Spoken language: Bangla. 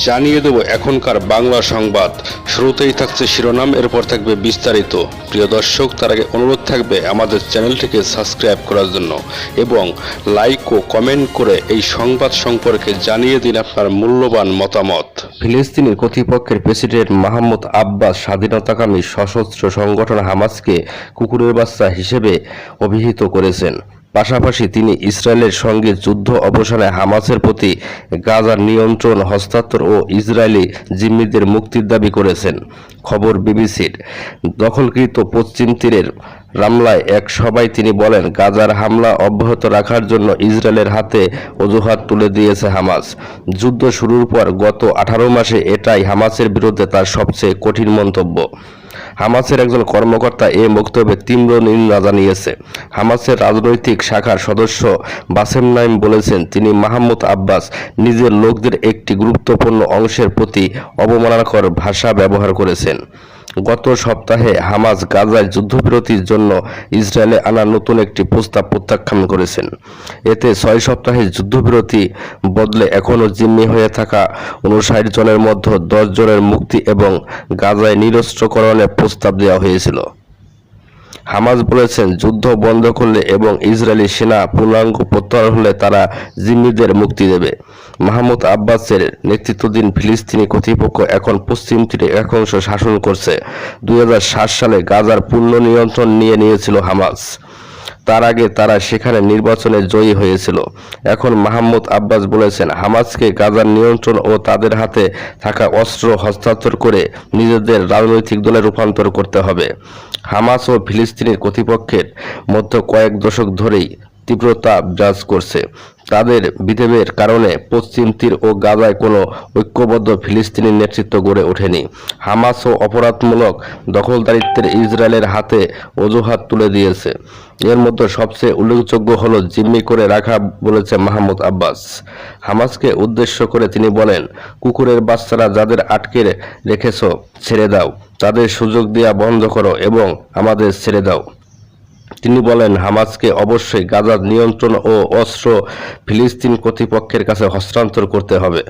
জানিয়ে দেব এখনকার বাংলা সংবাদ। শুরুতেই থাকছে শিরোনাম, এরপর থাকবে বিস্তারিত। প্রিয় দর্শক, তার আগে অনুরোধ থাকবে আমাদের চ্যানেলটিকে সাবস্ক্রাইব করার জন্য এবং লাইক ও কমেন্ট করে এই সংবাদ সম্পর্কে জানিয়ে দিন আপনার মূল্যবান মতামত। ফিলিস্তিনি কর্তৃপক্ষের প্রেসিডেন্ট মাহমুদ আব্বাস স্বাধীনতাকামী সশস্ত্র সংগঠন হামাসকে কুকুরের বাচ্চা হিসেবে অভিহিত করেছেন। পাশাপাশি তিনি ইসরায়েলের সঙ্গে যুদ্ধ অবসানে হামাসের প্রতি গাজার নিয়ন্ত্রণ হস্তান্তর ও ইসরায়েলি জিম্মিদের মুক্তির দাবি করেছেন। খবর বিবিসির। দখলকৃত পশ্চিম তীরের রামলায় এক সভায় তিনি বলেন, গাজার হামলা অব্যাহত রাখার জন্য ইসরায়েলের হাতে অজুহাত তুলে দিয়েছে হামাস। যুদ্ধ শুরুর পর গত 18 মাসে এটাই হামাসের বিরুদ্ধে তার সবচেয়ে কঠিন মন্তব্য। হামাসের একজন কর্মকর্তা এ বক্তব্যে তীব্র নিন্দা জানিয়েছে। হামাসের রাজনৈতিক শাখার সদস্য বাসেম নাইম বলেছেন, তিনি মাহমুদ আব্বাস নিজের লোকদের একটি গুরুত্বপূর্ণ অংশের প্রতি অবমাননাকর ভাষা ব্যবহার করেছেন। গত সপ্তাহে হামাস গাজায় যুদ্ধবিরতির জন্য ইসরায়েলে আনা নতুন একটি প্রস্তাব প্রত্যাখ্যান করেছেন। এতে 6 সপ্তাহের যুদ্ধবিরতি বদলে এখনও জিম্মি হয়ে থাকা 59 জনের মধ্যে 10 জনের মুক্তি এবং গাজায় নিরস্ত্রকরণের প্রস্তাব দেওয়া হয়েছিল। হামাস বলেছেন, যুদ্ধ বন্ধ করলে এবং ইসরায়েলি সেনা পূর্ণাঙ্গ প্রত্যাহার হলে তারা জিম্মিদের মুক্তি দেবে। মাহমুদ আব্বাসের নেতৃত্বাধীন ফিলিস্তিনি কর্তৃপক্ষ এখন পশ্চিম তীরে একাংশ শাসন করছে। 2007 সালে গাজার পূর্ণ নিয়ন্ত্রণ নিয়ে নিয়েছিল হামাস। তার আগে তারা সেখানে নির্বাচনে জয়ী হয়েছিল। এখন মাহমুদ আব্বাস বলেছেন, হামাসকে গাজার নিয়ন্ত্রণ ও তাদের হাতে থাকা অস্ত্র হস্তান্তর করে নিজেদের রাজনৈতিক দলে রূপান্তর করতে হবে। হামাস ও ফিলিস্তিনি কর্তৃপক্ষের মধ্যে কয়েক দশক ধরেই তীব্রতা বিরাজ করছে। তাদের বিভেদের কারণে পশ্চিম তীর ও গাজায় কোনো ঐক্যবদ্ধ ফিলিস্তিনি নেতৃত্ব গড়ে ওঠেনি। হামাসও অপরাধমূলক দখলদারিত্বের ইসরায়েলের হাতে অজুহাত তুলে দিয়েছে। এর মধ্যে সবচেয়ে উল্লেখযোগ্য হলো জিম্মি করে রাখা, বলেছে মাহমুদ আব্বাস। হামাসকে উদ্দেশ্য করে তিনি বলেন, কুকুরের বাচ্চারা যাদের আটকে রেখেছ ছেড়ে দাও, তাদের সুযোগ দেওয়া বন্ধ করো এবং আমাদের ছেড়ে দাও। তিনি বলেন, হামাসকে অবশ্যই গাজার নিয়ন্ত্রণ ও অস্ত্র ফিলিস্তিন কর্তৃপক্ষের কাছে হস্তান্তর করতে হবে।